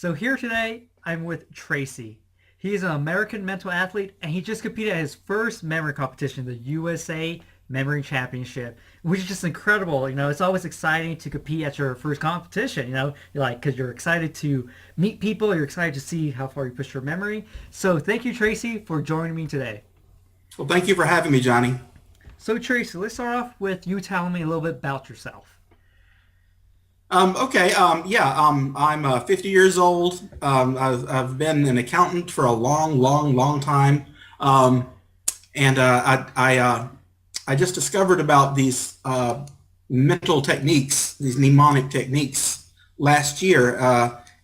So here today, I'm with Tracy. He is an American mental athlete, and he just competed at his first memory competition, the USA Memory Championship, which is just incredible. It's always exciting to compete at your first competition. You're like because you're excited to meet people, you're excited to see how far you push your memory. So thank you, Tracy, for joining me today. Well, thank you for having me, Johnny. So Tracy, let's start off with you telling me a little bit about yourself. Okay. I'm 50 years old. I've been an accountant for a long, long, long time. Um, and I just discovered about these mental techniques, these mnemonic techniques last year.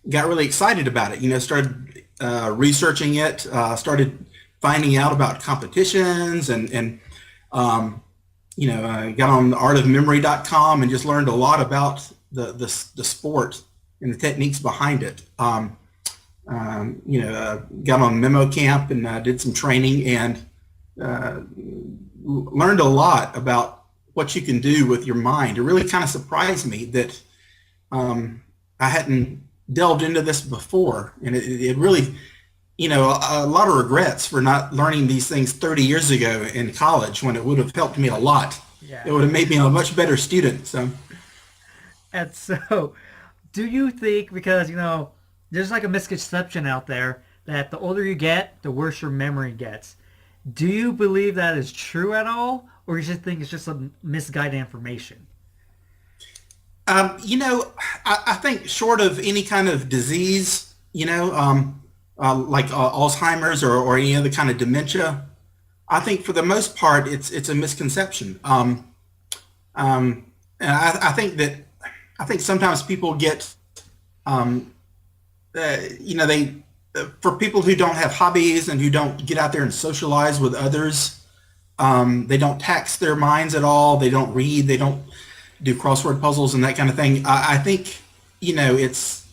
Got really excited about it. Started researching it, started finding out about competitions and got on artofmemory.com and just learned a lot about the sport and the techniques behind it. Got on memo camp and did some training and uh, learned a lot about what you can do with your mind. It really kind of surprised me that I hadn't delved into this before, and it really, a lot of regrets for not learning these things 30 years ago in college when it would have helped me a lot. Yeah. It would have made me a much better student. So, And so, do you think because there's like a misconception out there that the older you get, the worse your memory gets. Do you believe that is true at all, or you just think it's just some misguided information? I think short of any kind of disease, like Alzheimer's or any other kind of dementia, I think for the most part it's a misconception. And I think sometimes people get, they for people who don't have hobbies and who don't get out there and socialize with others, they don't tax their minds at all. They don't read. They don't do crossword puzzles and that kind of thing. I think it's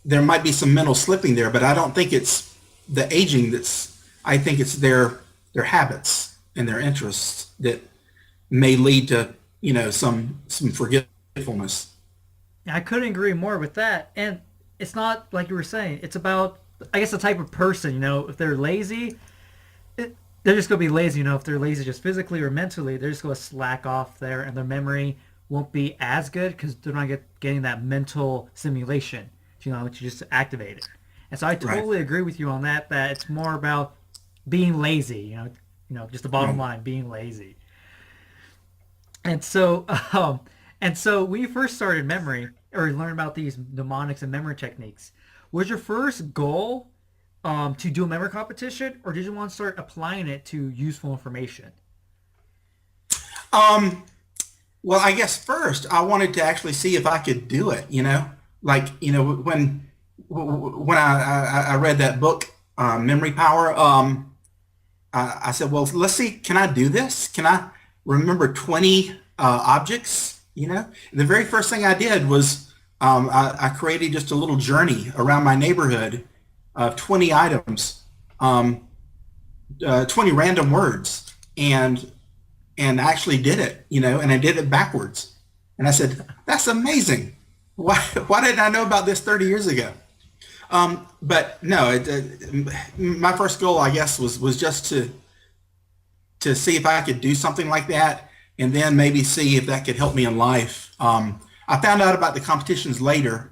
there might be some mental slipping there, but I don't think it's the aging that's. I think it's their habits and their interests that may lead to some forgetfulness. I couldn't agree more with that. And it's not like you were saying. It's about, I guess, the type of person. If they're lazy, they're just gonna be lazy. If they're lazy just physically or mentally, they're just gonna slack off there, and their memory won't be as good because they're not getting that mental stimulation. To just activate it. And so I Right. totally agree with you on that. That it's more about being lazy. Just the bottom Right. line, being lazy. And so, and so when you first started memory or learn about these mnemonics and memory techniques, was your first goal to do a memory competition, or did you want to start applying it to useful information? Um, Well, I guess first I wanted to actually see if I could do it. Like when I read that book, Memory Power. I said, well, let's see, can I do this? Can I remember 20 objects? The very first thing I did was I created just a little journey around my neighborhood of 20 items, 20 random words, and actually did it, and I did it backwards. And I said, that's amazing. Why didn't I know about this 30 years ago? But no, my first goal, I guess, was just to see if I could do something like that, and then maybe see if that could help me in life. I found out about the competitions later,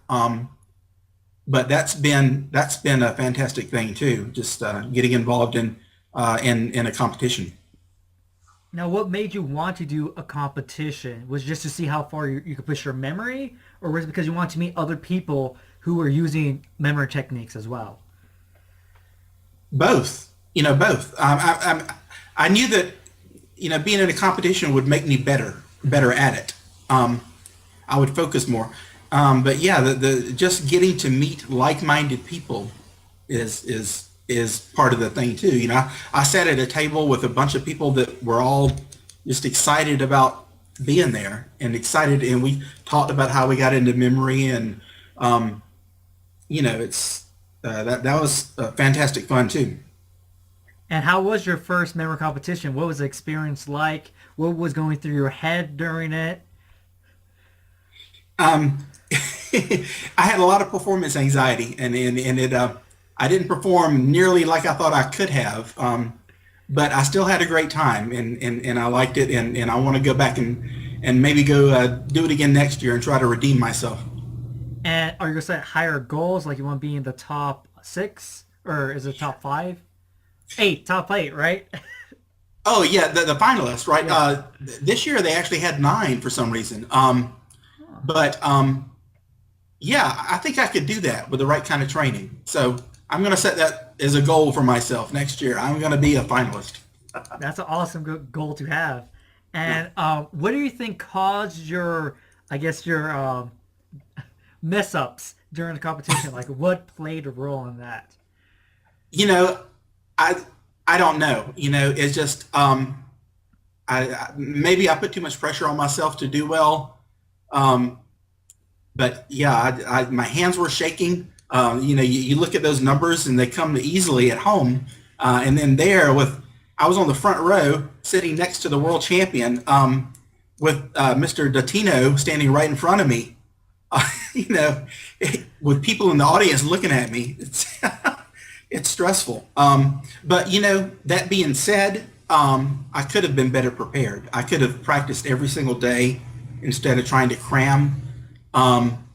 but that's been a fantastic thing too. Just getting involved in a competition. Now, what made you want to do a competition? Was it just to see how far you could push your memory, or was it because you want to meet other people who were using memory techniques as well? Both, both. I knew that being in a competition would make me better at it. I would focus more. But yeah, the just getting to meet like-minded people is part of the thing too. I sat at a table with a bunch of people that were all just excited about being there and excited, and we talked about how we got into memory, and it's that was fantastic fun too. And how was your first memory competition? What was the experience like? What was going through your head during it? Um, I had a lot of performance anxiety, and it I didn't perform nearly like I thought I could have. But I still had a great time, and I liked it, and I want to go back and maybe go do it again next year and try to redeem myself. And are you gonna set higher goals? Like you want to be in the top six, or is it top five? Eight, top eight, right? Oh yeah, the finalists, right? Yeah. This year they actually had 9 for some reason. But yeah, I think I could do that with the right kind of training. So I'm going to set that as a goal for myself next year. I'm going to be a finalist. That's an awesome goal to have. And what do you think caused your, I guess, your mess ups during the competition? Like, what played a role in that? You know, I I don't know. It's just maybe I put too much pressure on myself to do well. Um, but yeah, my hands were shaking. You look at those numbers and they come easily at home, and then I was on the front row sitting next to the world champion, with Mr. Datino standing right in front of me. You know, with people in the audience looking at me, it's stressful. But that being said, I could have been better prepared. I could have practiced every single day instead of trying to cram. Um,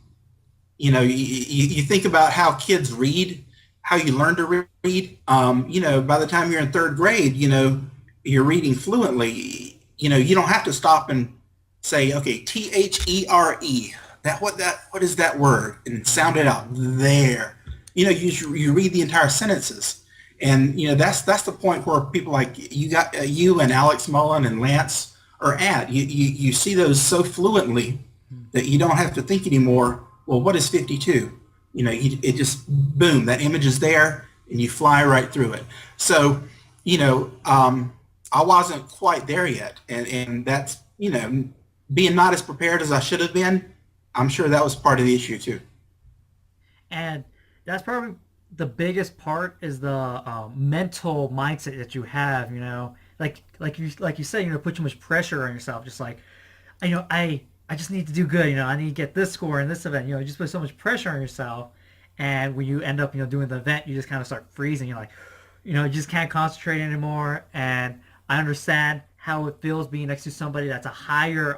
you think about how kids read, how you learn to read. By the time you're in third grade, you're reading fluently. You don't have to stop and say, okay, THERE. What is that word? And sound it out there. You read the entire sentences, and that's the point where people like you and Alex Mullen and Lance are at. You see those so fluently that you don't have to think anymore. Well, what is 52? It just boom, that image is there, and you fly right through it. So, I wasn't quite there yet, and that's being not as prepared as I should have been. I'm sure that was part of the issue too. And that's probably the biggest part is the mental mindset that you have. Like you say, put too much pressure on yourself. Just like, I just need to do good. I need to get this score in this event. You just put so much pressure on yourself, and when you end up doing the event, you just kind of start freezing. You're like, you just can't concentrate anymore. And I understand how it feels being next to somebody that's a higher,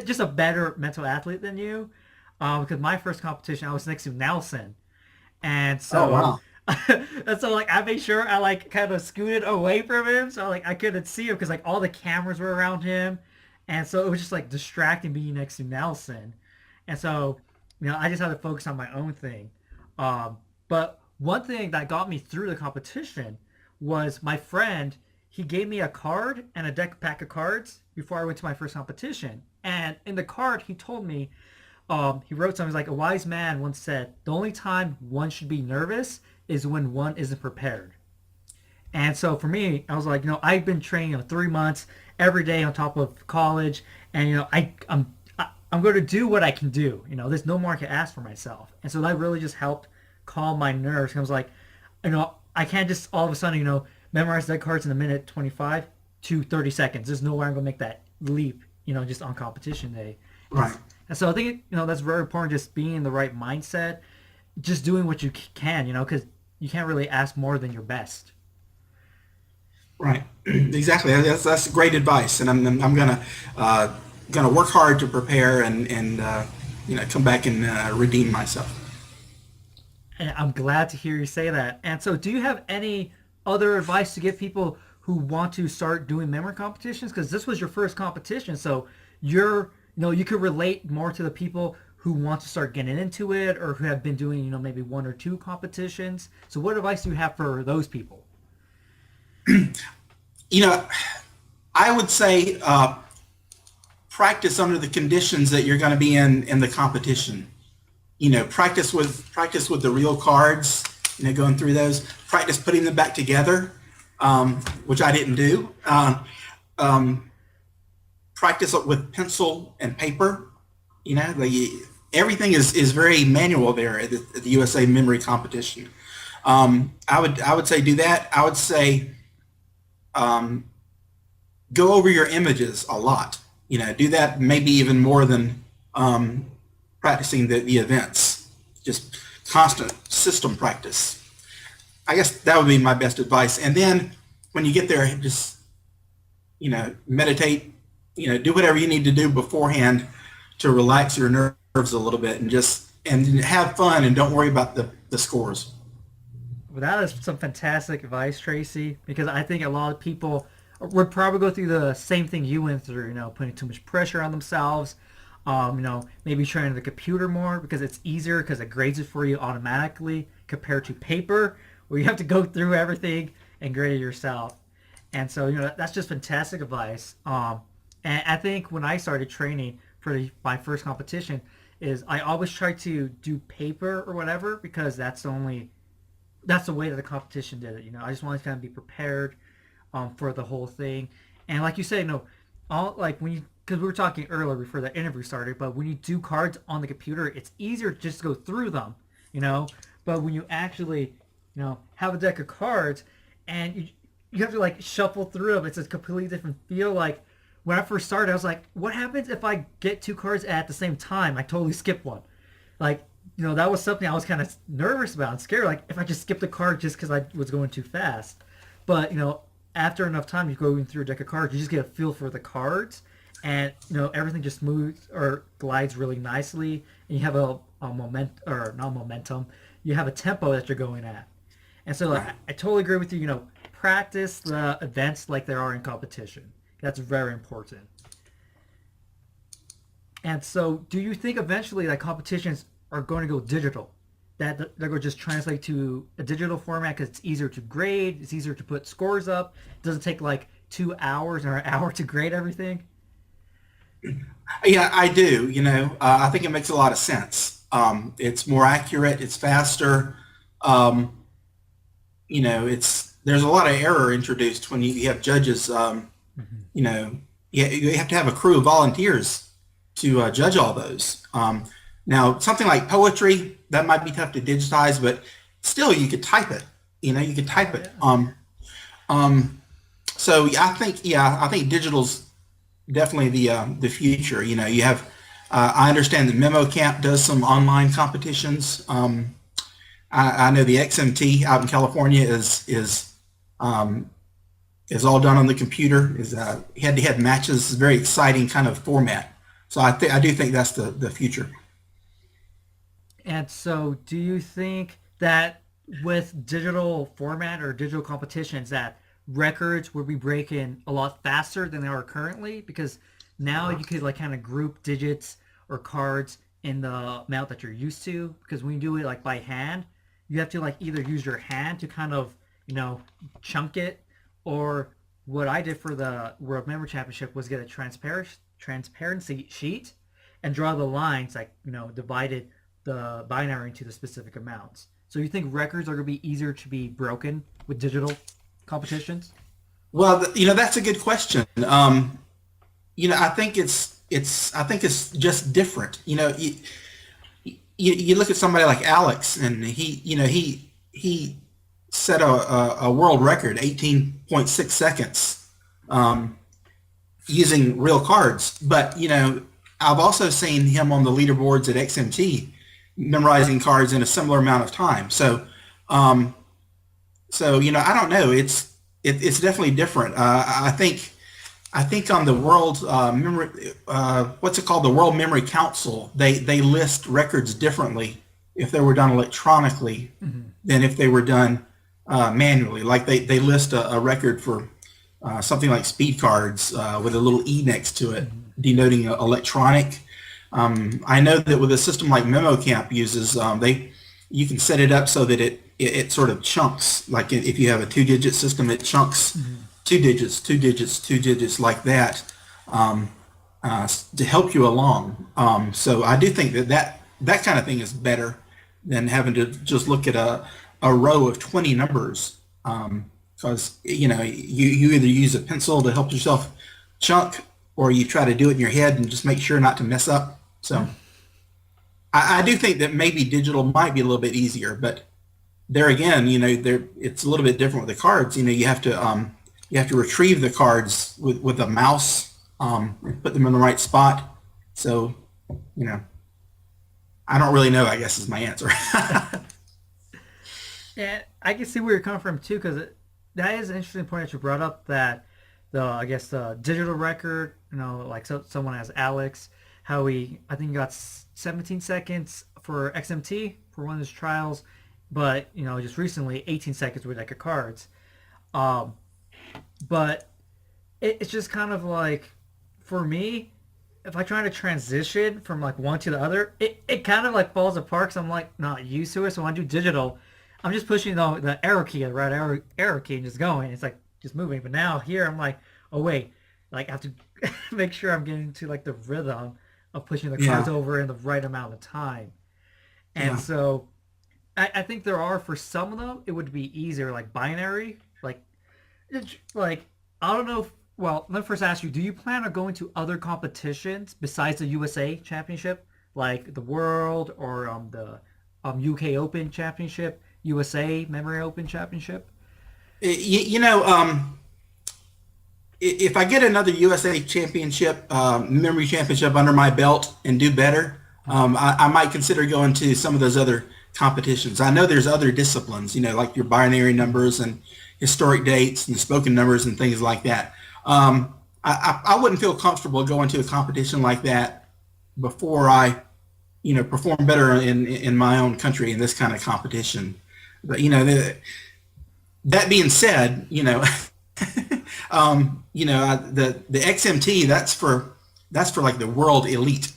just a better mental athlete than you. Because my first competition, I was next to Nelson, and Oh so wow. and so like I made sure I like kind of scooted away from him, so like I couldn't see him because like all the cameras were around him, and so it was just like distracting being next to Nelson, and so I just had to focus on my own thing. But one thing that got me through the competition was my friend. He gave me a card and a pack of cards before I went to my first competition, and in the card he told me he wrote something like a wise man once said, "The only time one should be nervous is when one isn't prepared." And so for me, I was like, I've been training 3 months every day on top of college, and I'm going to do what I can do. There's no more I can ask for myself, and so that really just helped calm my nerves. I was like, I can't just all of a sudden memorize deck cards in a minute 25 to 30 seconds. There's no way I'm going to make that leap. Just on competition day. Right. And so I think that's very important. Just being in the right mindset, just doing what you can. Because you can't really ask more than your best. Right. Exactly. That's great advice, and I'm gonna work hard to prepare and come back and redeem myself. And I'm glad to hear you say that. And so, do you have any other advice to give people who want to start doing memory competitions? Because this was your first competition, so you could relate more to the people who want to start getting into it or who have been doing maybe one or two competitions. So, what advice do you have for those people? You know, I would say practice under the conditions that you're going to be in the competition. Practice with the real cards. Going through those. Practice putting them back together, which I didn't do. Practice with pencil and paper. Everything is very manual there at the USA Memory Competition. I would say do that. I would say go over your images a lot. Do that maybe even more than practicing the events, just constant system practice. I guess that would be my best advice. And then when you get there, just, meditate, do whatever you need to do beforehand to relax your nerves a little bit, and have fun, and don't worry about the scores. Well, that is some fantastic advice, Tracy, because I think a lot of people would probably go through the same thing you went through, putting too much pressure on themselves, maybe trying the computer more because it's easier because it grades it for you automatically compared to paper where you have to go through everything and grade it yourself. And so, that's just fantastic advice. And I think when I started training for my first competition is I always try to do paper or whatever because that's the way that the competition did it. I just wanted to kind of be prepared for the whole thing. And like you said, all like when you because we were talking earlier before the interview started, but when you do cards on the computer, it's easier to just go through them, But when you actually, have a deck of cards and you have to like shuffle through them, it's a completely different feel. Like when I first started, I was like, what happens if I get two cards at the same time? I totally skip one. Like, that was something I was kind of nervous about and scared. Like, if I just skipped a card just because I was going too fast. But, after enough time, you go through a deck of cards, you just get a feel for the cards. And, everything just moves or glides really nicely. And you have a or not momentum. You have a tempo that you're going at. And so, like, I totally agree with you. Practice the events like there are in competition. That's very important. And so, do you think eventually that competitions are going to go digital? That they're going to just translate to a digital format because it's easier to grade, it's easier to put scores up. It doesn't take like 2 hours or an hour to grade everything. Yeah, I do. I think it makes a lot of sense. It's more accurate. It's faster. There's a lot of error introduced when you have judges. You have to have a crew of volunteers to judge all those. Now, something like poetry, that might be tough to digitize, but still you could type it. You could type it. So I think digital's definitely the future. You have, I understand that Memo Camp does some online competitions. I know the XMT out in California is all done on the computer. Is head-to-head matches. It's a very exciting kind of format. So I do think that's the future. And so, do you think that with digital format or digital competitions that records will be breaking a lot faster than they are currently? Because now you could like kind of group digits or cards in the amount that you're used to. Because when you do it like by hand, you have to like either use your hand to kind of, chunk it, or what I did for the World Memory Championship was get a transparency sheet and draw the lines like, divided the binary into the specific amounts. So you think records are going to be easier to be broken with digital competitions? Well, that's a good question. I think it's just different. You look at somebody like Alex, and he set a world record, 18.6 seconds, using real cards. But I've also seen him on the leaderboards at XMT memorizing cards in a similar amount of time. So I don't know. It's definitely different. I think on the world memory, what's it called, the World Memory Council, they list records differently if they were done electronically than if they were done manually. Like they list a record for something like speed cards with a little E next to it, denoting electronic. I know that with a system like MemoCamp uses, you can set it up so that it sort of chunks. Like if you have a 2-digit system, it chunks 2 digits, 2 digits, 2 digits like that to help you along. So I do think that kind of thing is better than having to just look at a row of 20 numbers. Because you either use a pencil to help yourself chunk, or you try to do it in your head and just make sure not to mess up. So I do think that maybe digital might be a little bit easier, but there again, it's a little bit different with the cards. You have to retrieve the cards with a mouse and put them in the right spot. So I don't really know, I guess is my answer. And I can see where you're coming from too, because that is an interesting point that you brought up. That the I guess the digital record, like someone as Alex, how I think he got 17 seconds for XMT for one of his trials, but just recently 18 seconds with deck of cards. Um, but it's just kind of like, for me, if I try to transition from like one to the other, it kind of like falls apart because I'm like not used to it. So when I do digital, I'm just pushing the arrow key, the right arrow key, and just going. It's like just moving. But now here I'm like, oh wait, like I have to make sure I'm getting to like the rhythm of pushing the cards Yeah, over in the right amount of time. And yeah. so I think there are, for some of them it would be easier, like binary, like I don't know. Well, let me first ask you: do you plan on going to other competitions besides the USA Championship, like the World or the UK Open Championship, USA Memory Open Championship? You know, if I get another USA Championship, memory championship under my belt and do better, I might consider going to some of those other competitions. I know there's other disciplines, like your binary numbers and historic dates and spoken numbers and things like that. I wouldn't feel comfortable going to a competition like that before I, perform better in my own country in this kind of competition. But that being said, the XMT, that's for like the world elite.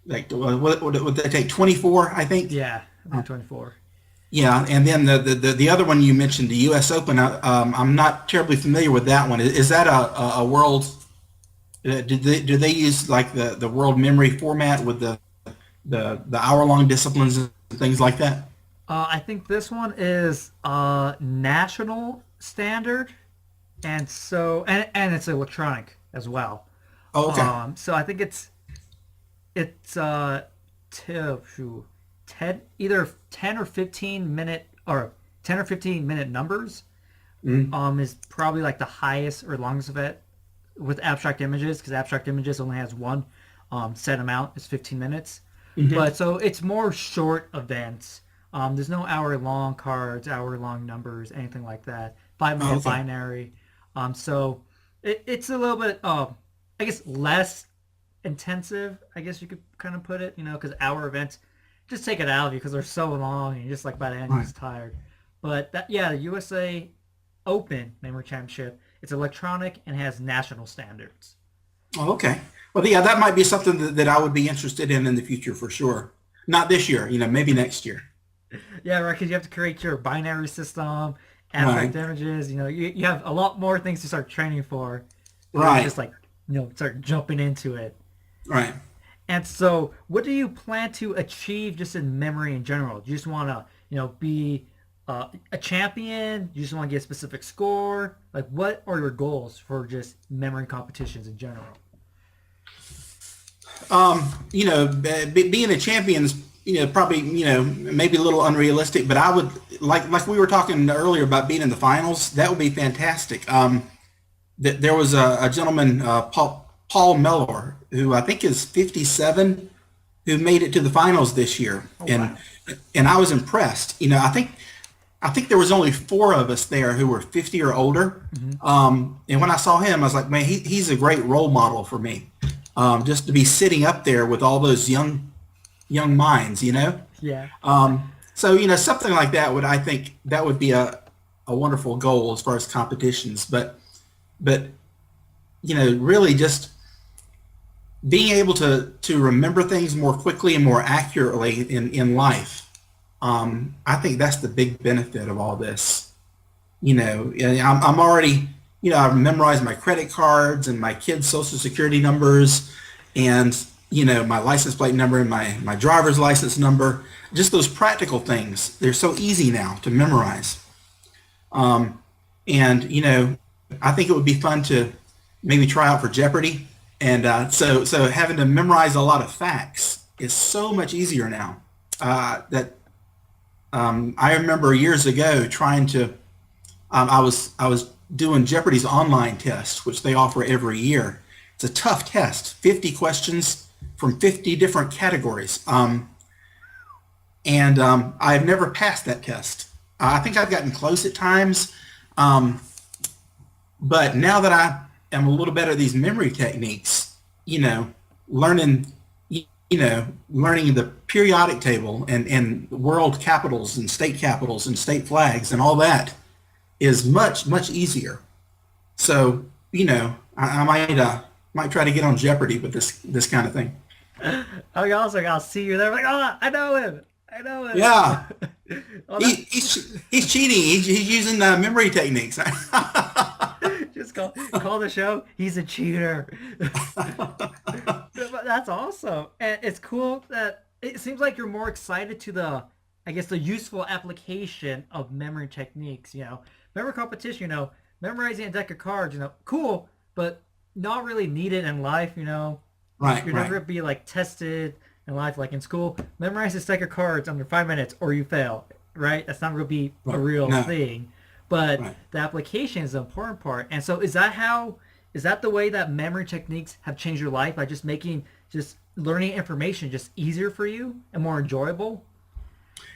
Like what would they take, 24, I think. Yeah, I'm 24. Yeah, and then the other one you mentioned, the U.S. Open. I'm not terribly familiar with that one. Is that a world? Do they use like the world memory format with the hour-long disciplines and things like that? I think this one is national standard, and it's electronic as well. Oh, okay. So I think it's phew, 10, either 10 or 15 minute, or 10 or 15 minute numbers. Mm-hmm. Is probably like the highest or longest of it with abstract images, because abstract images only has one set amount, is 15 minutes. Mm-hmm. But so it's more short events. There's no hour long cards, hour long numbers, anything like that. five Oh, minute okay. binary. So it's a little bit, I guess, less intensive, I guess you could kind of put it, because hour events just take it out of you because they're so long and you're just like by the end you're Right. just tired. But yeah, the USA Open Memory Championship, it's electronic and has national standards. Oh, okay. Well, yeah, that might be something that I would be interested in the future for sure. Not this year, maybe next year. Yeah, right, because you have to create your binary system, Right. abstract images. You have a lot more things to start training for before you Right. just like start jumping into it. Right. And so, what do you plan to achieve just in memory in general? Do you just want to, be a champion? Do you just want to get a specific score? Like, what are your goals for just memory competitions in general? Being a champion's, probably, maybe a little unrealistic, but I would like we were talking earlier about being in the finals. That would be fantastic. There was a gentleman, Paul Mellor, who I think is 57, who made it to the finals this year, Oh and wow. I was impressed. I think there was only four of us there who were 50 or older. Hmm. And when I saw him, I was like, man, he's a great role model for me. Just to be sitting up there with all those young minds. Yeah. So something like that I think that would be a wonderful goal as far as competitions. But really just being able to remember things more quickly and more accurately in life. I think that's the big benefit of all this. And I'm already, I've memorized my credit cards and my kids' social security numbers and, my license plate number and my driver's license number. Just those practical things. They're so easy now to memorize. And, I think it would be fun to maybe try out for Jeopardy. And so having to memorize a lot of facts is so much easier now. That I remember years ago trying to, I was doing Jeopardy's online test, which they offer every year. It's a tough test, 50 questions from 50 different categories. And I've never passed that test. I think I've gotten close at times. Um, but now that I am a little better at these memory techniques, you know, learning, learning the periodic table and world capitals and state flags and all that is much, much easier. So, I might try to get on Jeopardy with this kind of thing. I also I'll see you there like, oh, I know him. I know him. Yeah, Oh, that's he's cheating. He's using memory techniques. just call the show. He's a cheater. But that's awesome, and it's cool that it seems like you're more excited to I guess, the useful application of memory techniques. Memory competition. Memorizing a deck of cards. Cool, but not really needed in life. Right, You're right, never gonna be like tested in life like in school. Memorize this deck of cards under 5 minutes or you fail. Right? That's not gonna be a right. real No, thing. But right. the application is the important part. And so is that the way that memory techniques have changed your life by just making just learning information just easier for you and more enjoyable?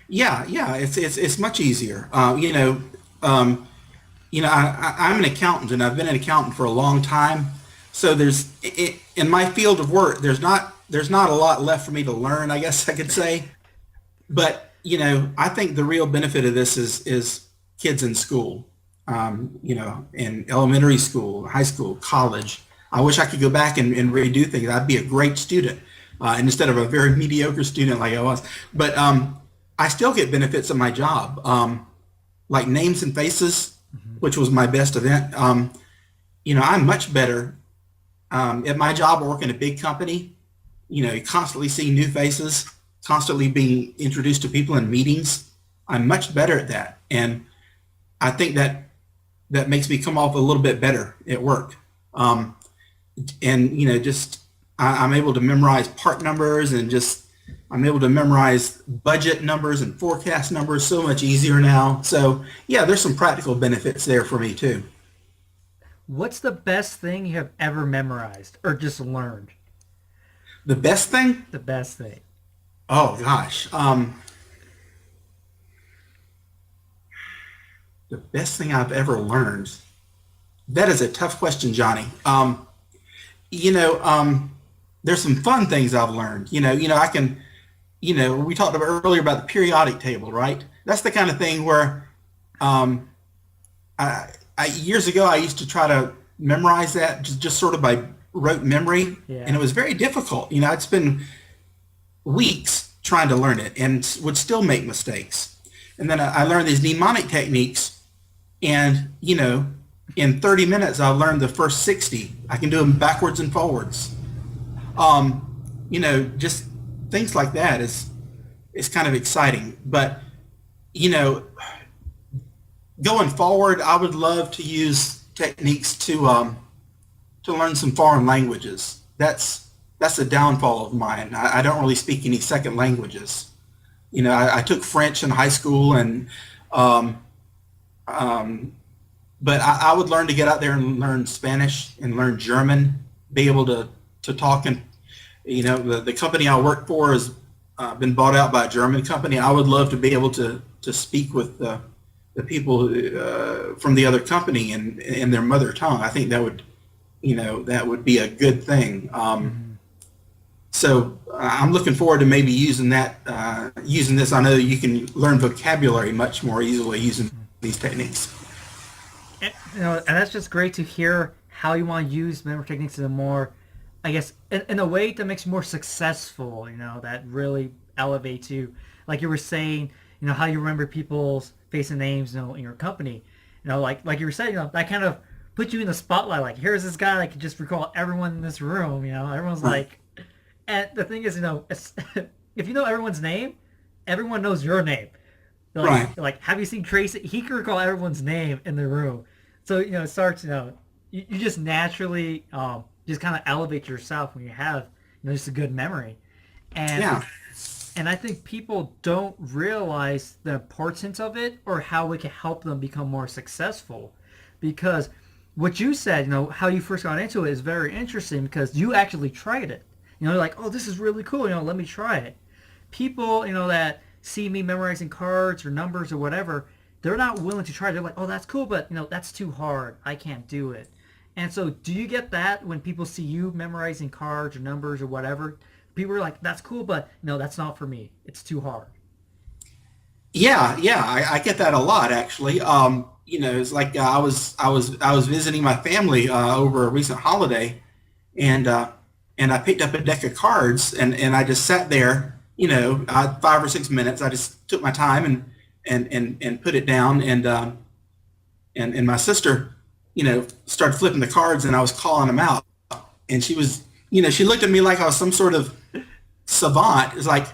Yeah, yeah. It's much easier. I'm an accountant and I've been an accountant for a long time. So in my field of work, there's not a lot left for me to learn, I guess I could say. But, I think the real benefit of this is kids in school, in elementary school, high school, college. I wish I could go back and redo things. I'd be a great student, and instead of a very mediocre student like I was. But I still get benefits of my job, like names and faces, which was my best event. I'm much better at my job working in a big company. You constantly see new faces, constantly being introduced to people in meetings. I'm much better at that. And I think that makes me come off a little bit better at work. Just I'm able to memorize part numbers and just I'm able to memorize budget numbers and forecast numbers so much easier now. So yeah, there's some practical benefits there for me too. What's the best thing you have ever memorized or just learned? The best thing? The best thing. Oh gosh. The best thing I've ever learned. That is a tough question, Johnny. You know, there's some fun things I've learned. I can, we talked about earlier about the periodic table, right? That's the kind of thing where years ago I used to try to memorize that just sort of by rote memory, Yeah. and it was very difficult. I'd spend weeks trying to learn it and would still make mistakes. And then I learned these mnemonic techniques, and in 30 minutes I've learned the first 60. I can do them backwards and forwards. Just things like that is kind of exciting. But going forward, I would love to use techniques to learn some foreign languages. That's a downfall of mine. I don't really speak any second languages. I took French in high school, and but I would learn to get out there and learn Spanish and learn German, be able to talk. And the company I work for has been bought out by a German company. I would love to be able to speak with the people from the other company in their mother tongue. I think that would be a good thing. So I'm looking forward to maybe using this. I know you can learn vocabulary much more easily using these techniques. And that's just great to hear how you want to use memory techniques in a more, I guess, in a way that makes you more successful. That really elevates you. Like you were saying, how you remember people's face and names, in your company. Like you were saying, that kind of put you in the spotlight. Like, here's this guy that can just recall everyone in this room. Everyone's like, and the thing is, if you know everyone's name, everyone knows your name. Like, have you seen Tracy? He can recall everyone's name in the room. So, it starts, you just naturally just kind of elevate yourself when you have, just a good memory. And Yeah. and I think people don't realize the importance of it or how it can help them become more successful. Because what you said, how you first got into it is very interesting because you actually tried it. They're like, oh, this is really cool. Let me try it. People, that see me memorizing cards or numbers or whatever, they're not willing to try. They're like, oh, that's cool, but that's too hard. I can't do it. And so, do you get that when people see you memorizing cards or numbers or whatever? People are like, that's cool, but no, that's not for me. It's too hard. Yeah, yeah, I get that a lot actually. It's like I was visiting my family over a recent holiday, and and I picked up a deck of cards, and I just sat there, 5 or 6 minutes. I just took my time and put it down, and my sister, started flipping the cards, and I was calling them out, and she looked at me like I was some sort of savant. It's like,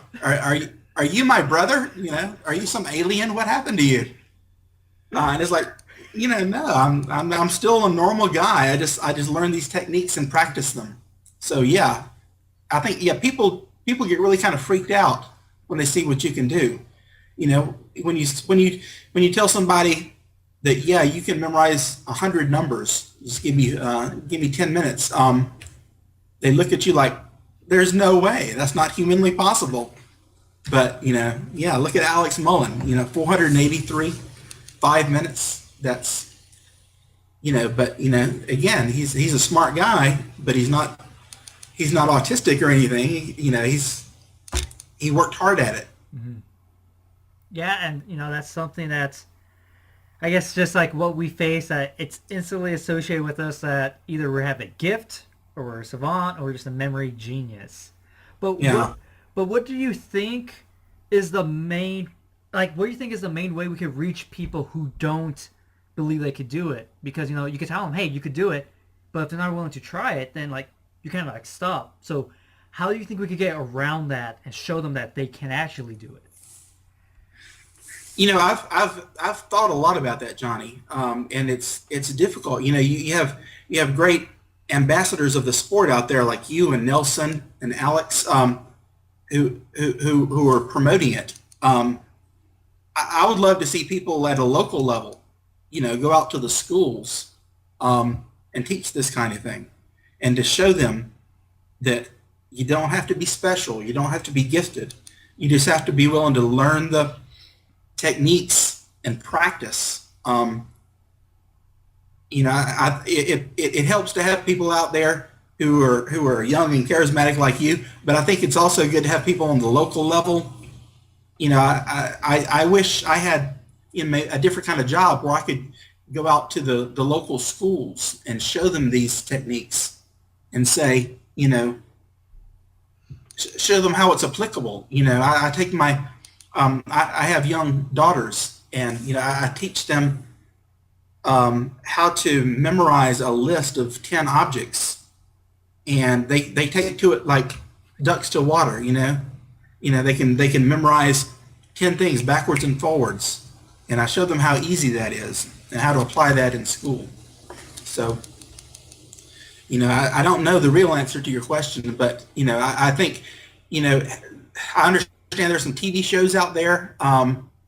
are you my brother? Are you some alien? What happened to you? And it's like, no, I'm still a normal guy. I just learned these techniques and practice them. So yeah, I think, yeah, people get really kind of freaked out when they see what you can do. When you tell somebody that, yeah, you can memorize 100 numbers, just give me 10 minutes. They look at you like, there's no way, that's not humanly possible. But yeah, look at Alex Mullen. 483, 5 minutes. That's but again, he's a smart guy, but he's not autistic or anything. He worked hard at it. Mm-hmm. Yeah, and that's something that's, I guess, just like what we face, that it's instantly associated with us that either we have a gift or we're a savant or we're just a memory genius. But Yeah. what do you think is the main, like, what do you think is the main way we could reach people who don't believe they could do it? Because you could tell them, hey, you could do it, but if they're not willing to try it, then like you kind of like stop. So how do you think we could get around that and show them that they can actually do it? I've thought a lot about that, Johnny, and it's difficult. You have great ambassadors of the sport out there like you and Nelson and Alex, who are promoting it. I would love to see people at a local level, go out to the schools, and teach this kind of thing, and to show them that you don't have to be special, you don't have to be gifted, you just have to be willing to learn the techniques and practice. It helps to have people out there who are young and charismatic like you, but I think it's also good to have people on the local level. I wish I had a different kind of job where I could go out to the local schools and show them these techniques and say, show them how it's applicable. I take I have young daughters, and I teach them how to memorize a list of 10 objects, and they take to it like ducks to water. They can memorize 10 things backwards and forwards, and I show them how easy that is and how to apply that in school. So I don't know the real answer to your question, but I think I understand there's some TV shows out there,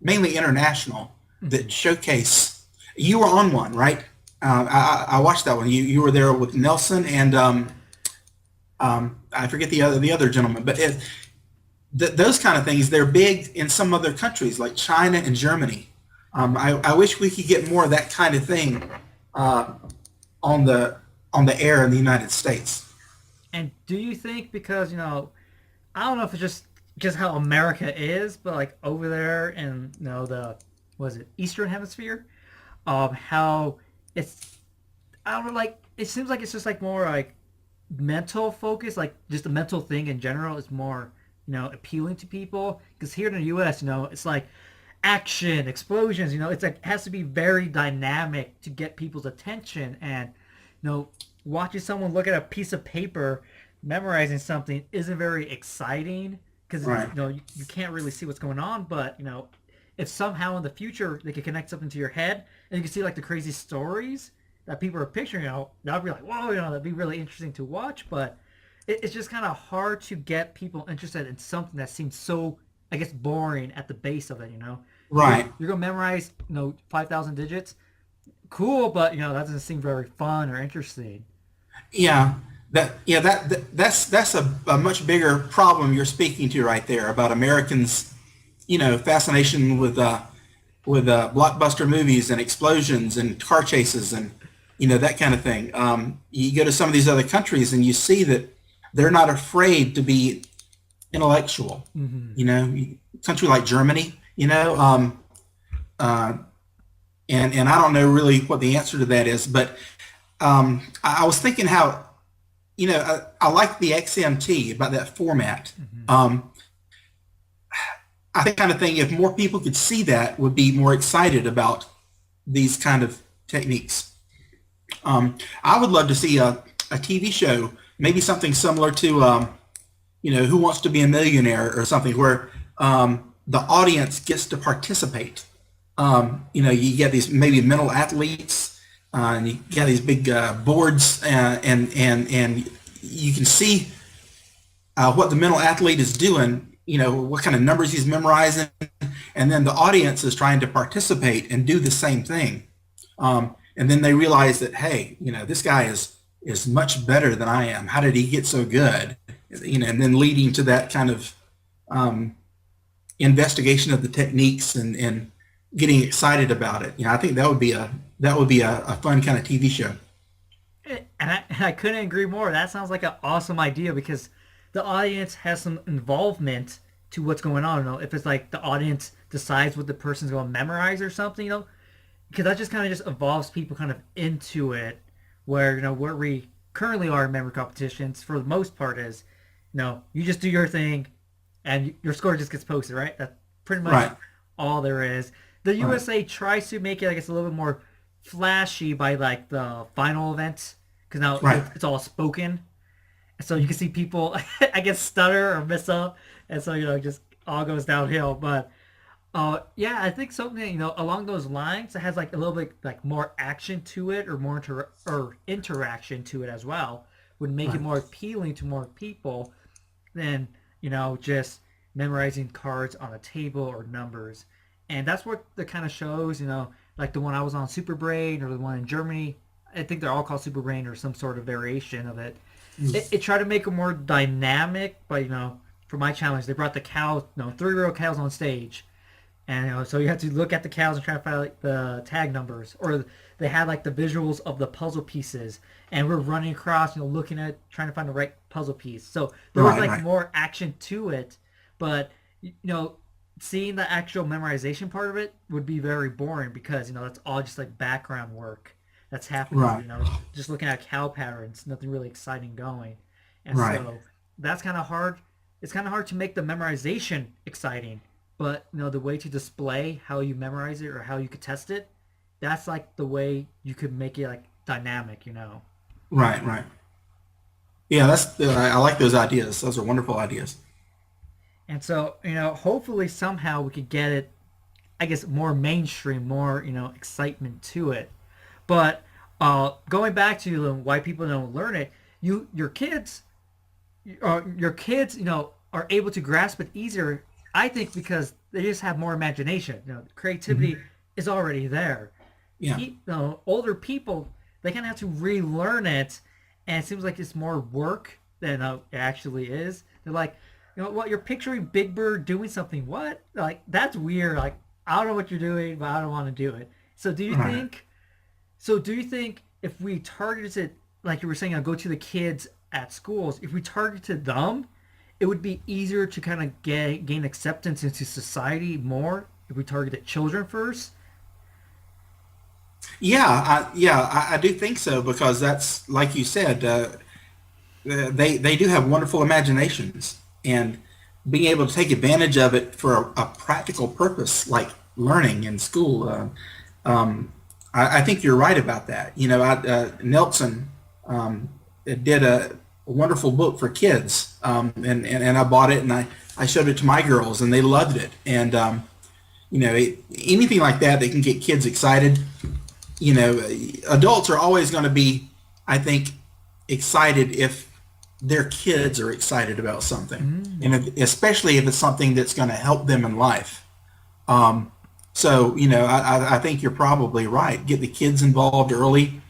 mainly international, that showcase. You were on one, right? I watched that one. You were there with Nelson and I forget the other gentleman, but those kind of things, they're big in some other countries like China and Germany. I wish we could get more of that kind of thing on the air in the United States. And do you think, because I don't know if it's just how America is, but like over there in the, was it Eastern Hemisphere, how it's, I don't know, like it seems like it's just like more like mental focus, like just the mental thing in general is more appealing to people. Because here in the U.S., it's like action, explosions. It's like it has to be very dynamic to get people's attention, and watching someone look at a piece of paper memorizing something isn't very exciting because Right. you can't really see what's going on. But if somehow in the future they could connect something to your head and you can see like the crazy stories that people are picturing, that'd be like, whoa, that'd be really interesting to watch. But it's just kind of hard to get people interested in something that seems so, I guess, boring at the base of it. Right. You're gonna memorize 5,000 digits, cool, but that doesn't seem very fun or interesting. Yeah. that's a much bigger problem you're speaking to right there about Americans, fascination with blockbuster movies and explosions and car chases and that kind of thing. You go to some of these other countries and you see that they're not afraid to be intellectual. Country like Germany, and I don't know really what the answer to that is, but I was thinking how I like the XMT about that format. I think kind of thing if more people could see that would be more excited about these kind of techniques. I would love to see a TV show, maybe something similar to Who Wants to Be a Millionaire or something where the audience gets to participate. You get these maybe mental athletes, and you get these big boards, and you can see what the mental athlete is doing. What kind of numbers he's memorizing, and then the audience is trying to participate and do the same thing. And then they realize that, hey, this guy is much better than I am. How did he get so good? And then leading to that kind of investigation of the techniques and getting excited about it. I think that would be a fun kind of TV show. And I couldn't agree more. That sounds like an awesome idea because the audience has some involvement to what's going on. If it's like the audience decides what the person's going to memorize or something, because that just kind of just evolves people kind of into it. Where where we currently are in memory competitions for the most part is, you just do your thing, and your score just gets posted, right? That's pretty much Right. all there is. The Right. USA tries to make it, I guess, a little bit more flashy by like the final events because now Right. it's all spoken, so you can see people, I guess, stutter or mess up, and so just all goes downhill. But yeah, I think something along those lines that has like a little bit like more action to it or more interaction to it as well would make it Right. more appealing to more people than just memorizing cards on a table or numbers. And that's what the kind of shows, like the one I was on, Super Brain, or the one in Germany. I think they're all called Super Brain or some sort of variation of it. It tried to make it more dynamic, but for my challenge, they brought the cows, 3 real cows on stage, and so you have to look at the cows and try to find like the tag numbers, or they had like the visuals of the puzzle pieces, and we're running across, looking at trying to find the right puzzle piece. So there was Right. like Right. more action to it, but seeing the actual memorization part of it would be very boring because that's all just like background work that's happening. Right. Just looking at cow patterns, nothing really exciting going, and Right. so that's kind of hard. It's kind of hard to make the memorization exciting, but the way to display how you memorize it or how you could test it, that's like the way you could make it like dynamic. Right. Right. Yeah, I like those ideas. Those are wonderful ideas. And so hopefully somehow we could get it, I guess, more mainstream, more excitement to it. But going back to why people don't learn it, your kids, are able to grasp it easier. I think because they just have more imagination. Creativity is already there. Yeah. Older people, they kind of have to relearn it, and it seems like it's more work than it actually is. They're like, what, you're picturing Big Bird doing something? What? Like, that's weird. Like, I don't know what you're doing, but I don't want to do it. So do you Right. think? So do you think if we targeted, like you were saying, go to the kids at schools, if we targeted them, it would be easier to kind of gain acceptance into society more if we targeted children first? I do think so because that's like you said. They do have wonderful imaginations, and being able to take advantage of it for a practical purpose like learning in school. I think you're right about that. Nelson did a wonderful book for kids, and I bought it and I showed it to my girls and they loved it. And anything like that can get kids excited. Adults are always going to be, I think, excited if their kids are excited about something, and especially if it's something that's going to help them in life. I think you're probably right. Get the kids involved early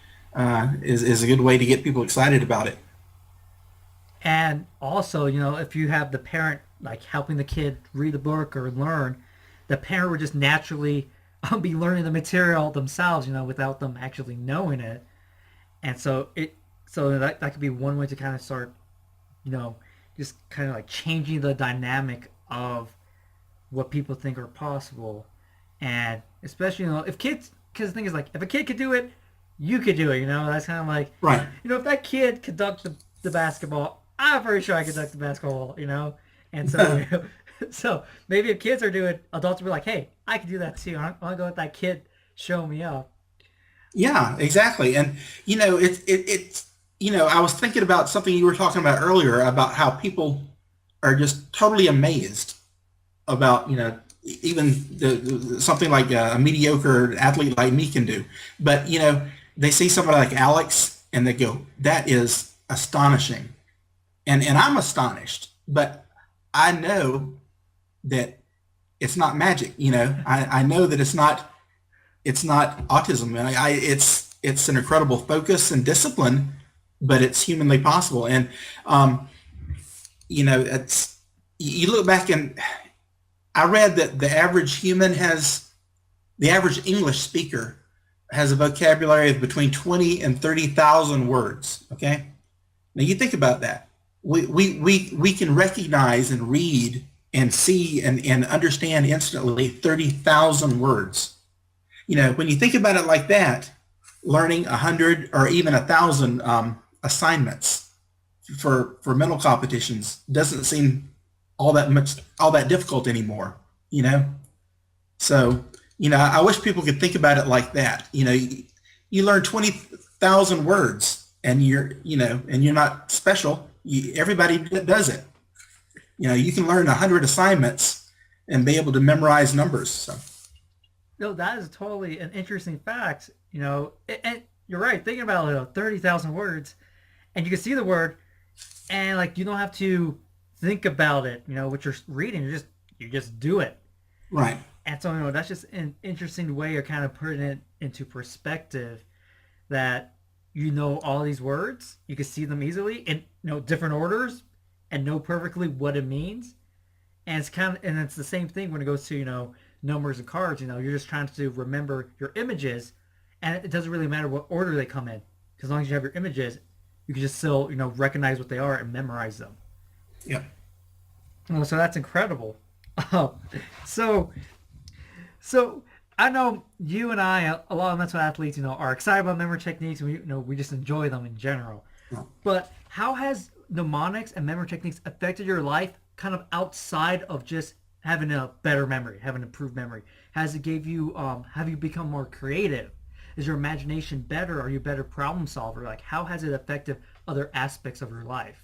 is a good way to get people excited about it. And also, if you have the parent like helping the kid read the book or learn, the parent would just naturally be learning the material themselves, without them actually knowing it. And so that could be one way to kind of start, you know, just kind of like changing the dynamic of what people think are possible. And especially, if kids, because the thing is like, if a kid could do it, you could do it, that's kind of like, Right. if that kid could dunk the basketball, I'm pretty sure I could dunk the basketball, and so, so maybe if kids are doing it, adults will be like, hey, I can do that too. I'm gonna go let that kid show me up. Yeah, exactly. And it's I was thinking about something you were talking about earlier about how people are just totally amazed about even something like a mediocre athlete like me can do. But they see somebody like Alex and they go, "That is astonishing," and I'm astonished. But I know that it's not magic. I know that it's not autism. And it's an incredible focus and discipline, but it's humanly possible. And it's you look back and I read that the average English speaker has a vocabulary of between 20 and 30,000 words. Okay. Now you think about that. We can recognize and read and see and understand instantly 30,000 words. When you think about it like that, learning 100 or even 1,000 assignments for mental competitions doesn't seem all that difficult anymore. You know, so I wish people could think about it like that. You learn 20,000 words, and you're not special. Everybody does it. You can learn 100 assignments and be able to memorize numbers. So. No, that is totally an interesting fact. And you're right. Thinking about 30,000 words, and you can see the word, and like you don't have to think about it. What you're reading, you just do it. Right. And so that's just an interesting way of kind of putting it into perspective. That all these words, you can see them easily in different orders, and know perfectly what it means. And it's the same thing when it goes to numbers and cards. You're just trying to remember your images, and it doesn't really matter what order they come in, because as long as you have your images, you can just still recognize what they are and memorize them. Yeah. So that's incredible. Oh, so so I know you and I, a lot of mental athletes, are excited about memory techniques. We just enjoy them in general. But how has mnemonics and memory techniques affected your life, kind of outside of just having a better memory, having improved memory? Has it gave you, have you become more creative? Is your imagination better? Are you a better problem solver? Like, how has it affected other aspects of your life?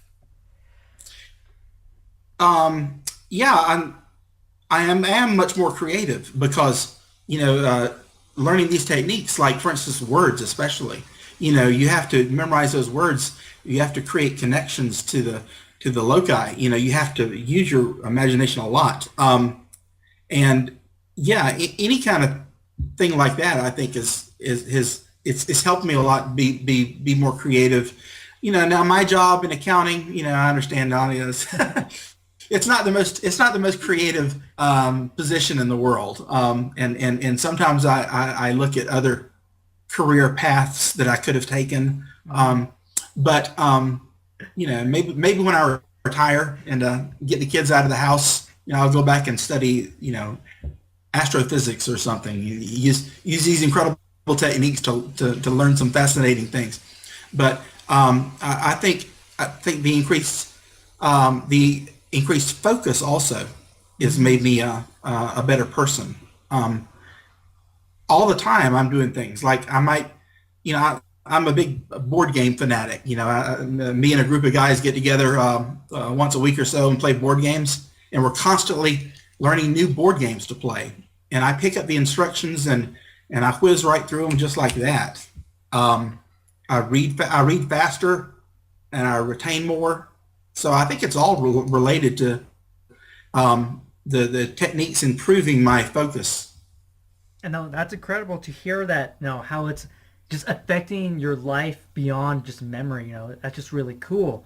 Yeah, I am much more creative because learning these techniques, like for instance words, especially, you have to memorize those words. You have to create connections to the loci. You have to use your imagination a lot. And yeah, any kind of thing like that, I think it's helped me a lot be more creative. Now my job in accounting, I understand now is it's not the most creative position in the world. And sometimes I look at other career paths that I could have taken. But maybe when I retire and get the kids out of the house, I'll go back and study, astrophysics or something. You use these incredible techniques to learn some fascinating things. But I think the increased focus also has made me a better person. All the time I'm doing things like I might, I'm a big board game fanatic. Me and a group of guys get together once a week or so and play board games, and we're constantly learning new board games to play. And I pick up the instructions and I whiz right through them just like that. I read faster and I retain more. So I think it's all related to the techniques improving my focus. And no, that's incredible to hear that. How it's just affecting your life beyond just memory. That's just really cool.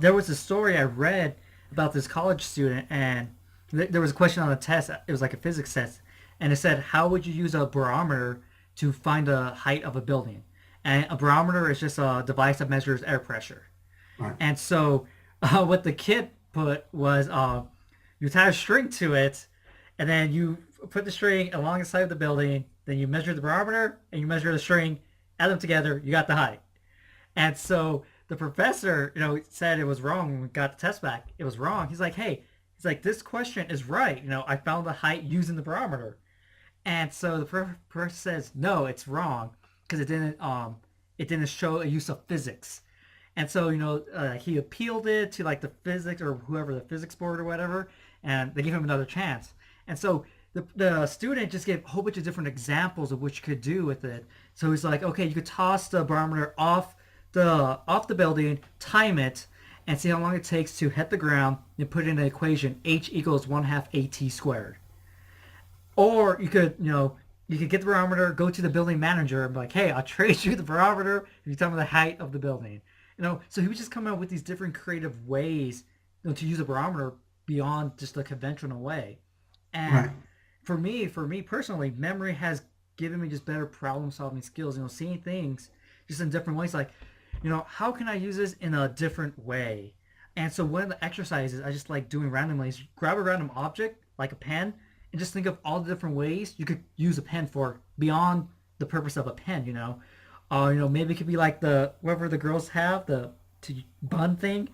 There was a story I read about this college student, and there was a question on the test. It was like a physics test, and it said, "How would you use a barometer to find the height of a building?" And a barometer is just a device that measures air pressure. Right. And so, what the kid put was, you tie a string to it, and then you put the string along the side of the building. Then you measure the barometer, and you measure the string, add them together, you got the height. And so the professor, said it was wrong when we got the test back. It was wrong. He's like, hey, he's like, this question is right. I found the height using the barometer. And so the professor says, no, it's wrong because it didn't show a use of physics. And so he appealed it to like the physics or whoever the physics board or whatever, and they gave him another chance. And so the student just gave a whole bunch of different examples of what you could do with it. So he's like, okay, you could toss the barometer off the building, time it, and see how long it takes to hit the ground, and put in an equation: h equals 1/2 at squared. Or you could get the barometer, go to the building manager, and be like, hey, I'll trade you the barometer if you tell me the height of the building. So he was just coming up with these different creative ways, to use a barometer beyond just the conventional way. And Right. for me personally, memory has given me just better problem solving skills. Seeing things just in different ways. Like, how can I use this in a different way? And so one of the exercises I just like doing randomly is grab a random object like a pen and just think of all the different ways you could use a pen for beyond the purpose of a pen. Maybe it could be like the whatever the girls have, the to bun thing.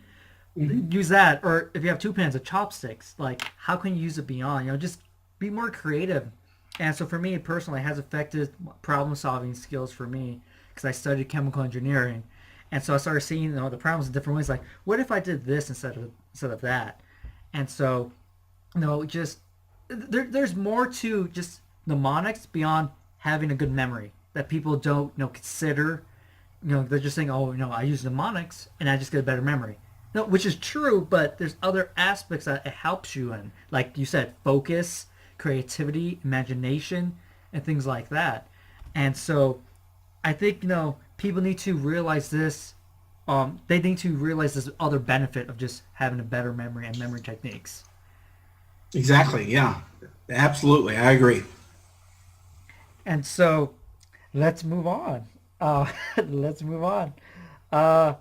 Hmm. Use that, or if you have two pens, the chopsticks. Like, how can you use it beyond? Just be more creative. And so for me personally, it has affected problem solving skills for me because I studied chemical engineering, and so I started seeing the problems in different ways. Like, what if I did this instead of that? And so just there's more to just mnemonics beyond having a good memory that people don't consider. They're just saying, oh, I use mnemonics and I just get a better memory. No, which is true, but there's other aspects that it helps you in, like you said, focus, creativity, imagination, and things like that. And so I think people need to realize this. They need to realize this other benefit of just having a better memory and memory techniques. Exactly. Yeah. Absolutely. I agree. And so let's move on. Let's move on. Uh,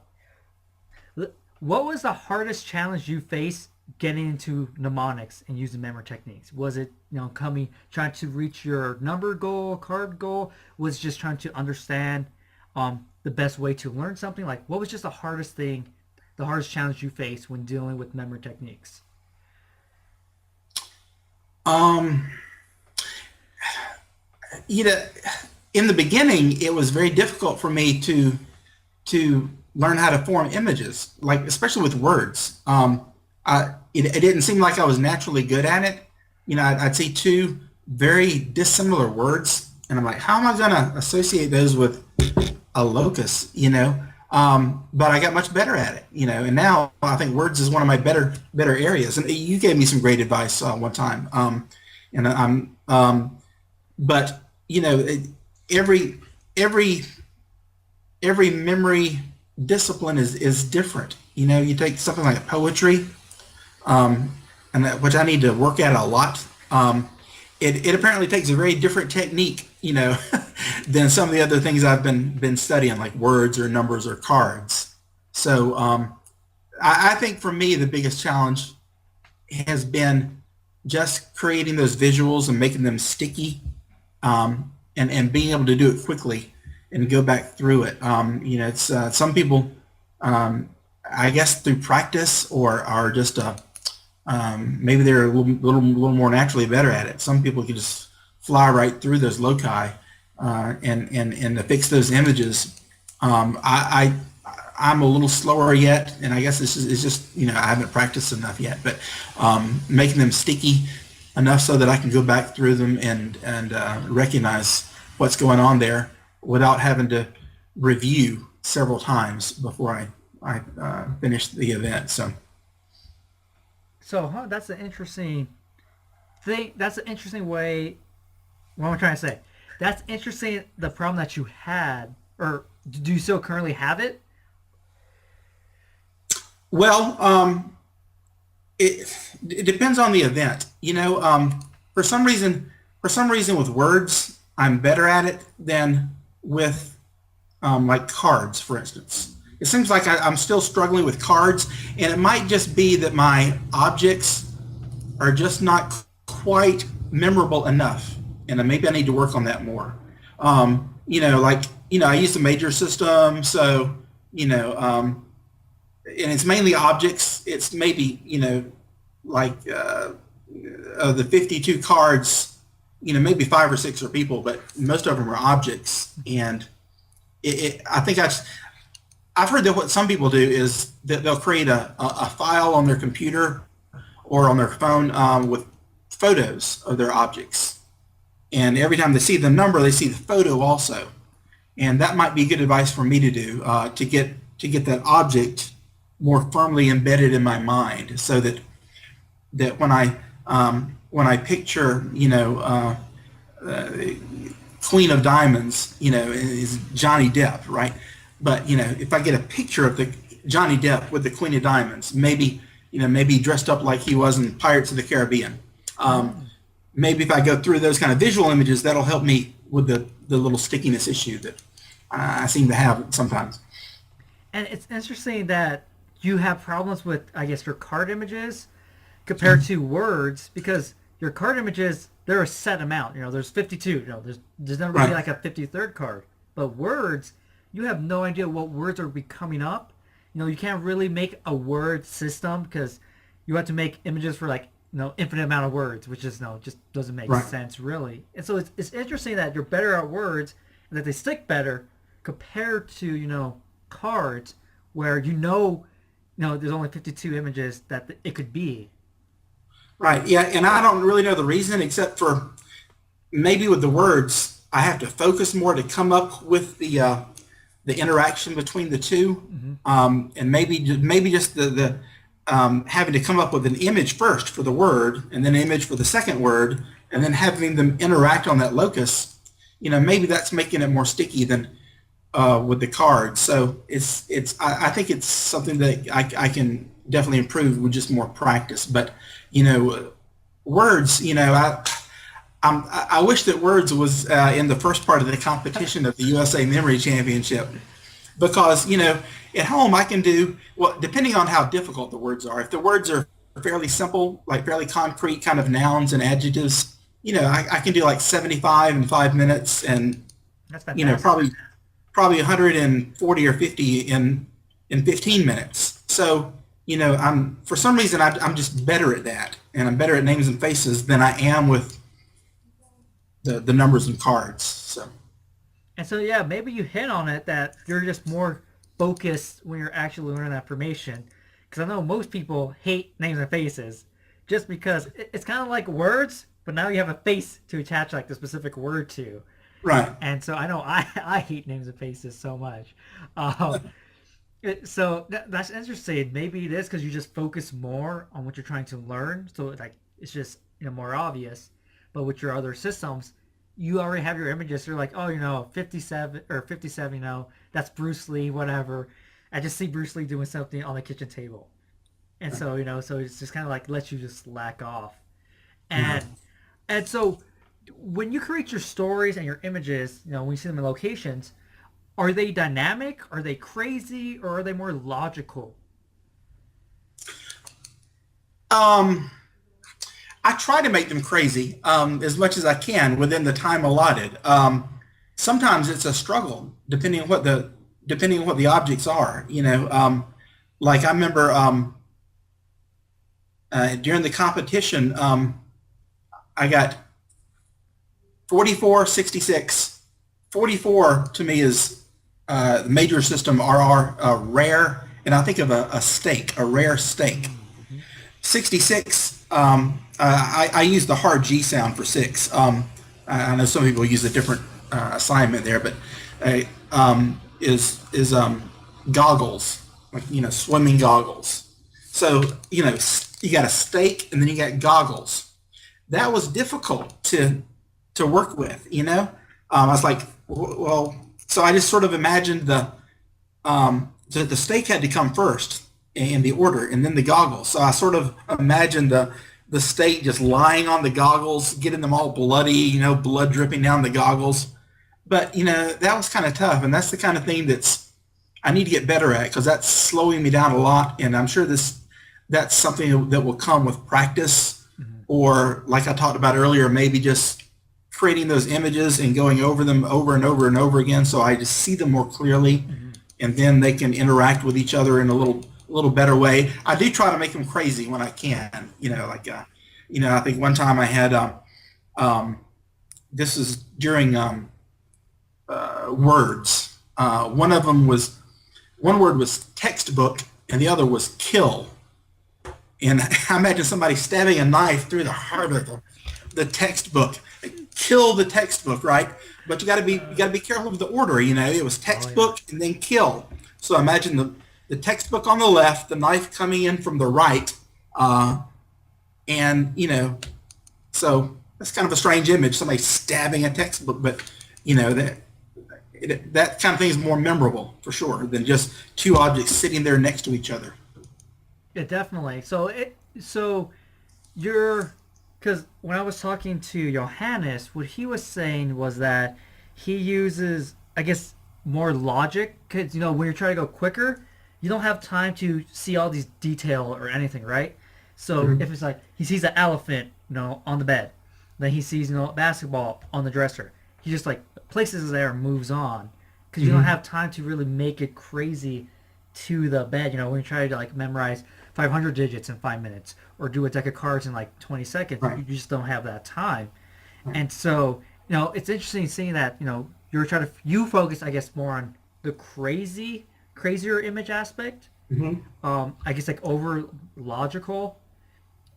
what was the hardest challenge you faced getting into mnemonics and using memory techniques? Was it coming trying to reach your number goal, card goal? Was it just trying to understand the best way to learn something? Like, what was just the hardest challenge you faced when dealing with memory techniques? Um, you know, in the beginning, it was very difficult for me to learn how to form images, like especially with words. It didn't seem like I was naturally good at it. I'd see two very dissimilar words, and I'm like, how am I going to associate those with a locus? But I got much better at it. And now I think words is one of my better areas. And you gave me some great advice one time. And but every every every memory discipline is different. You take something like poetry, and which I need to work at a lot. It apparently takes a very different technique, than some of the other things I've been studying, like words or numbers or cards. So I think for me the biggest challenge has been just creating those visuals and making them sticky, and being able to do it quickly and go back through it. It's some people, I guess through practice or just maybe they're a little more naturally better at it. Some people can just fly right through those loci and fix those images. I'm a little slower yet, and I guess it's just I haven't practiced enough yet. But making them sticky enough so that I can go back through them and recognize what's going on there without having to review several times before I finish the event. So So, that's an interesting thing. That's an interesting way. What am I trying to say? That's interesting. The problem that you had, or do you still currently have it? Well, it depends on the event. For some reason, with words, I'm better at it than with like cards, for instance. It seems like I'm still struggling with cards, and it might just be that my objects are just not quite memorable enough, and maybe I need to work on that more. I use the major system, so and it's mainly objects. It's maybe like of the 52 cards, maybe 5 or 6 are people, but most of them are objects. And I think I've heard that what some people do is that they'll create a file on their computer or on their phone with photos of their objects. And every time they see the number, they see the photo also. And that might be good advice for me to do to get that object more firmly embedded in my mind, so that when I picture Queen of Diamonds, is Johnny Depp, right? But if I get a picture of the Johnny Depp with the Queen of Diamonds, maybe dressed up like he was in Pirates of the Caribbean. Maybe if I go through those kind of visual images, that'll help me with the little stickiness issue that I seem to have sometimes. And it's interesting that you have problems with, I guess, your card images compared to words, because your card images, they're a set amount. There's 52. There's never really Right. like a 53rd card. But words, you have no idea what words are be coming up. You can't really make a word system because you have to make images for like infinite amount of words, which is just doesn't make Right. sense really. And so it's interesting that you're better at words and that they stick better compared to cards where there's only 52 images that it could be. Right. Yeah. And I don't really know the reason, except for maybe with the words, I have to focus more to come up with the interaction between the two, and maybe just the having to come up with an image first for the word, and then an image for the second word, and then having them interact on that locus. Maybe that's making it more sticky than with the cards. So I think it's something that I can definitely improve with just more practice. But words, I wish that words was in the first part of the competition of the USA Memory Championship, because at home I can do well, depending on how difficult the words are. If the words are fairly simple, like fairly concrete kind of nouns and adjectives, I can do like 75 in 5 minutes, and That's fantastic. probably 140 or 50 in 15 minutes. So I'm for some reason I'm just better at that, and I'm better at names and faces than I am with the numbers and cards. So And so, yeah, maybe you hit on it that you're just more focused when you're actually learning that information. Because I know most people hate names and faces just because it's kind of like words, but now you have a face to attach like the specific word to. right. And so I know I hate names and faces so much. Um, that's interesting. Maybe it is because you just focus more on what you're trying to learn. So like it's just more obvious. But with your other systems, you already have your images. You're like, oh, 57 or 57. That's Bruce Lee, whatever. I just see Bruce Lee doing something on the kitchen table, and so so it's just kind of like lets you just slack off. Yeah. And so when you create your stories and your images, when you see them in locations, are they dynamic? Are they crazy? Or are they more logical? Um, I try to make them crazy as much as I can within the time allotted. Sometimes it's a struggle depending on what the objects are. Like I remember during the competition, I got 44, 66. 44 to me is the major system RR, rare, and I think of a steak, a rare steak. 66, I use the hard G sound for six. I know some people use a different assignment there, but is goggles, like swimming goggles. So you got a steak and then you got goggles. That was difficult to work with. I was like, well, so I just sort of imagined the steak had to come first, in the order, and then the goggles. So I sort of imagined the state just lying on the goggles, getting them all bloody, blood dripping down the goggles. But that was kind of tough, and that's the kind of thing I need to get better at, because that's slowing me down a lot. And I'm sure that's something that will come with practice, or like I talked about earlier, maybe just creating those images and going over them over and over and over again, so I just see them more clearly, and then they can interact with each other in a little better way. I do try to make them crazy when I can. I think one time I had this is during words. One word was textbook, and the other was kill. And I imagine somebody stabbing a knife through the heart of the textbook. Kill the textbook, right? But you got to be careful with the order. It was textbook and then kill. So imagine the textbook on the left, the knife coming in from the right, and so that's kind of a strange image. Somebody stabbing a textbook, but that kind of thing is more memorable for sure than just two objects sitting there next to each other. Yeah, definitely. So you're, because when I was talking to Johannes, what he was saying was that he uses, I guess, more logic, because when you're trying to go quicker, you don't have time to see all these detail or anything, right? So if it's like he sees an elephant, on the bed, then he sees a basketball on the dresser, he just like places it there and moves on, because you don't have time to really make it crazy to the bed. When you try to like memorize 500 digits in 5 minutes or do a deck of cards in like 20 seconds, Right. you just don't have that time. And so it's interesting seeing that you focus, I guess, more on the crazier image aspect. I guess like over logical.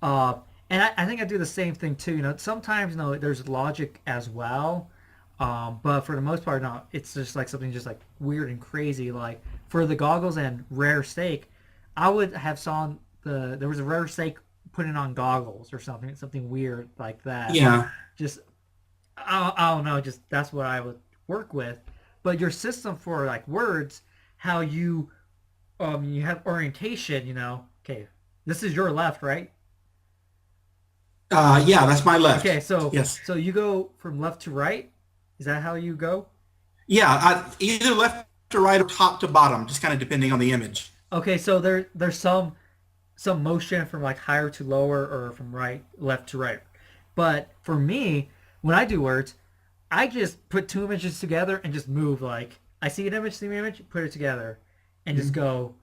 And I think I do the same thing too. Sometimes there's logic as well. But for the most part, no, it's just like something just like weird and crazy. Like for the goggles and rare steak, I would have saw there was a rare steak putting on goggles or something weird like that. Yeah. Just I don't know, just that's what I would work with. But your system for like words, how you have orientation, okay, this is your left, right? Yeah, that's my left. Okay, so Yes. so you go from left to right. Is that how you go? Yeah, either left to right or top to bottom, just kind of depending on the image. Okay, so there's some motion from like higher to lower or from left to right. But for me, when I do words, I just put two images together and just move. Like I see an image, put it together, and just go.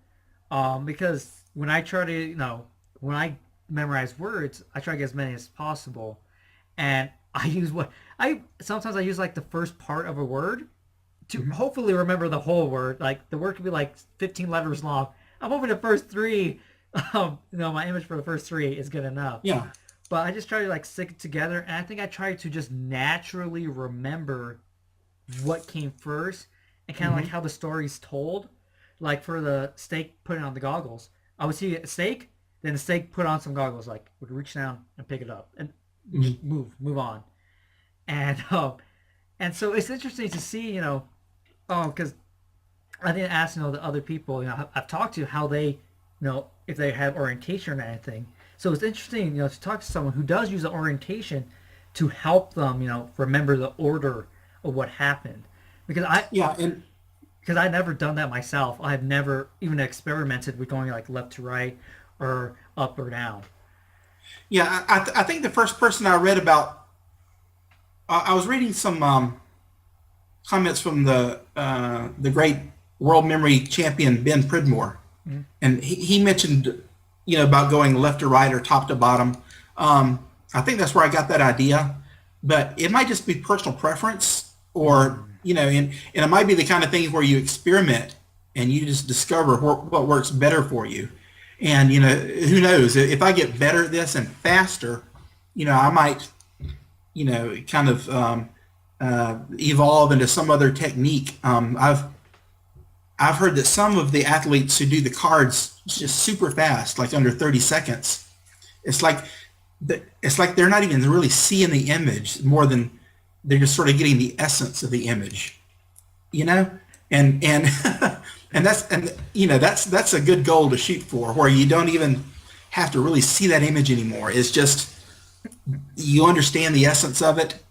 Because when I try to, when I memorize words, I try to get as many as possible, and sometimes I use like the first part of a word to hopefully remember the whole word. Like the word could be like 15 letters long. I'm hoping the first three, my image for the first three is good enough. Yeah. But I just try to like stick it together, and I think I try to just naturally remember what came first and kind of like how the story's told. Like for the steak putting on the goggles, I would see a steak, then the steak put on some goggles, like would reach down and pick it up and move on, and so it's interesting to see, because I didn't ask the other people I've talked to how they, if they have orientation or anything. So it's interesting, to talk to someone who does use the orientation to help them, remember the order of what happened. Because I've never done that myself. I've never even experimented with going like left to right or up or down. Yeah, I think the first person I read about, I was reading some comments from the great world memory champion Ben Pridmore, and he mentioned about going left to right or top to bottom. I think that's where I got that idea, but it might just be personal preference, or and it might be the kind of thing where you experiment and you just discover what works better for you. And who knows, if I get better at this and faster, I might kind of evolve into some other technique. I've heard that some of the athletes who do the cards just super fast, like under 30 seconds, it's like they're not even really seeing the image, more than they're just sort of getting the essence of the image. and that's a good goal to shoot for, where you don't even have to really see that image anymore. It's just you understand the essence of it,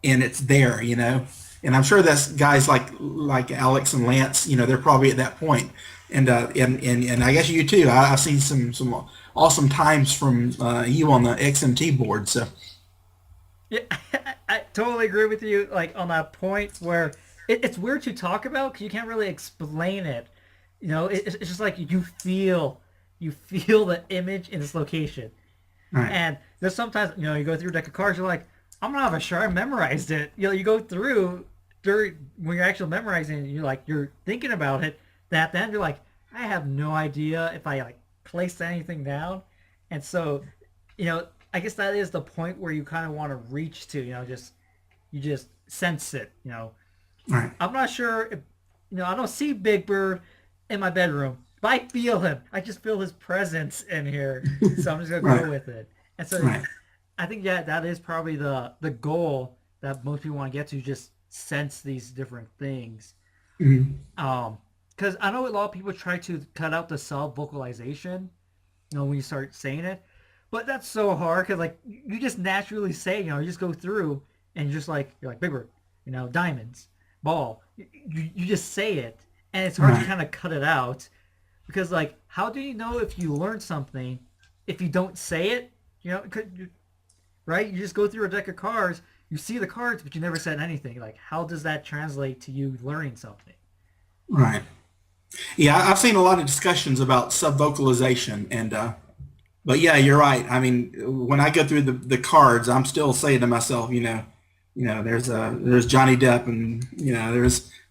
and it's there, And I'm sure that's guys like Alex and Lance, they're probably at that point. And I guess you too. I've seen some awesome times from you on the XMT board. So Yeah, I totally agree with you. Like on that point where it's weird to talk about because you can't really explain it. It's just like you feel the image in this location. right, And there's sometimes you go through a deck of cards, you're like, I'm not even sure I memorized it. You go through during when you're actually memorizing it, you're thinking about it. That then you're like, I have no idea if I like placed anything down. And so, I guess that is the point where you kind of want to reach to, just you just sense it. right, I'm not sure if I don't see Big Bird in my bedroom, but I feel him. I just feel his presence in here, so I'm just gonna right, go with it. And so right. I think yeah, that is probably the goal that most people want to get to, just sense these different things. Mhm. Because I know a lot of people try to cut out the self vocalization, when you start saying it, but that's so hard because like you just naturally say, you just go through and you're like Big Bird, diamonds, ball. You just say it, and it's hard to Right, kind of cut it out because like how do you know if you learned something if you don't say it? Right? You just go through a deck of cards, you see the cards, but you never said anything. Like how does that translate to you learning something? right. Yeah, I've seen a lot of discussions about subvocalization, but yeah, you're right. I mean, when I go through the cards, I'm still saying to myself, there's Johnny Depp, and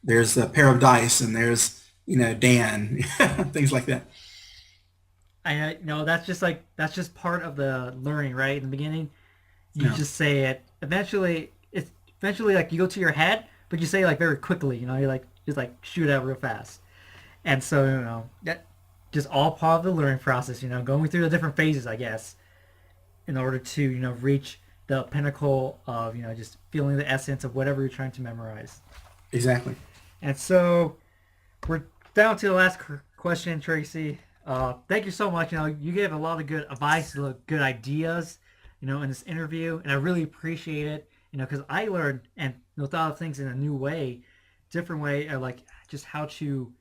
there's a pair of dice, and there's Dan, things like that. I know that's just part of the learning, right? In the beginning, you Yeah, just say it. Eventually like you go to your head, but you say it, like very quickly. You like just like shoot out real fast. And so that just all part of the learning process. Going through the different phases, I guess, in order to reach the pinnacle of just feeling the essence of whatever you're trying to memorize. exactly. And so we're down to the last question, Tracy. Thank you so much. You gave a lot of good advice, good ideas, in this interview, and I really appreciate it. Because I learned and thought of things in a new way, different way, like just how to,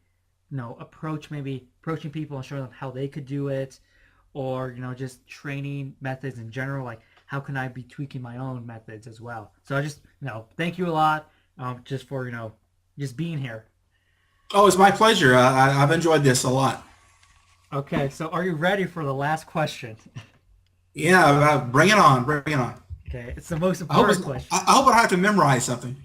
approaching people and showing them how they could do it, or just training methods in general. Like how can I be tweaking my own methods as well? So I just, thank you a lot, just for just being here. Oh, it's my pleasure. I've enjoyed this a lot. Okay, so are you ready for the last question? Yeah, bring it on, bring it on. Okay, it's the most I hope important question. I hope I don't have to memorize something.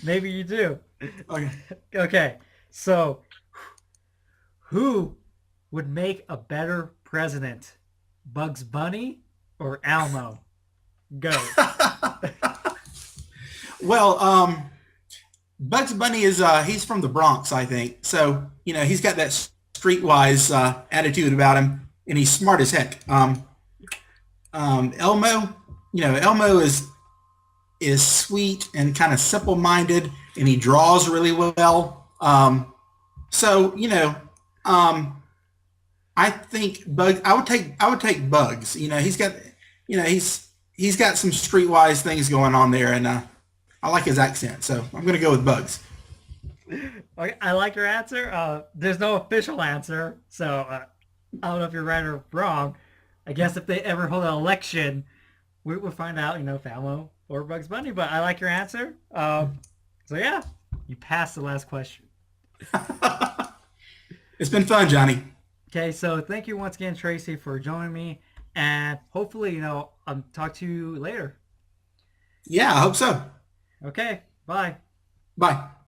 Maybe you do. Okay. Okay, so who would make a better president? Bugs Bunny or Elmo? Go. Well, Bugs Bunny is he's from the Bronx, I think. So he's got that streetwise attitude about him, and he's smart as heck. Elmo, Elmo is sweet and kind of simple minded, and he draws really well. So I think Bug. I would take Bugs. He's got some streetwise things going on there, and I like his accent, so I'm going to go with Bugs. Okay, I like your answer. There's no official answer, so I don't know if you're right or wrong. I guess if they ever hold an election, we'll find out, if Elmo or Bugs Bunny. But I like your answer. So yeah, you passed the last question. It's been fun, Johnny. Okay, so thank you once again, Tracy, for joining me, and hopefully, I'll talk to you later. Yeah, I hope so. Okay, bye. Bye.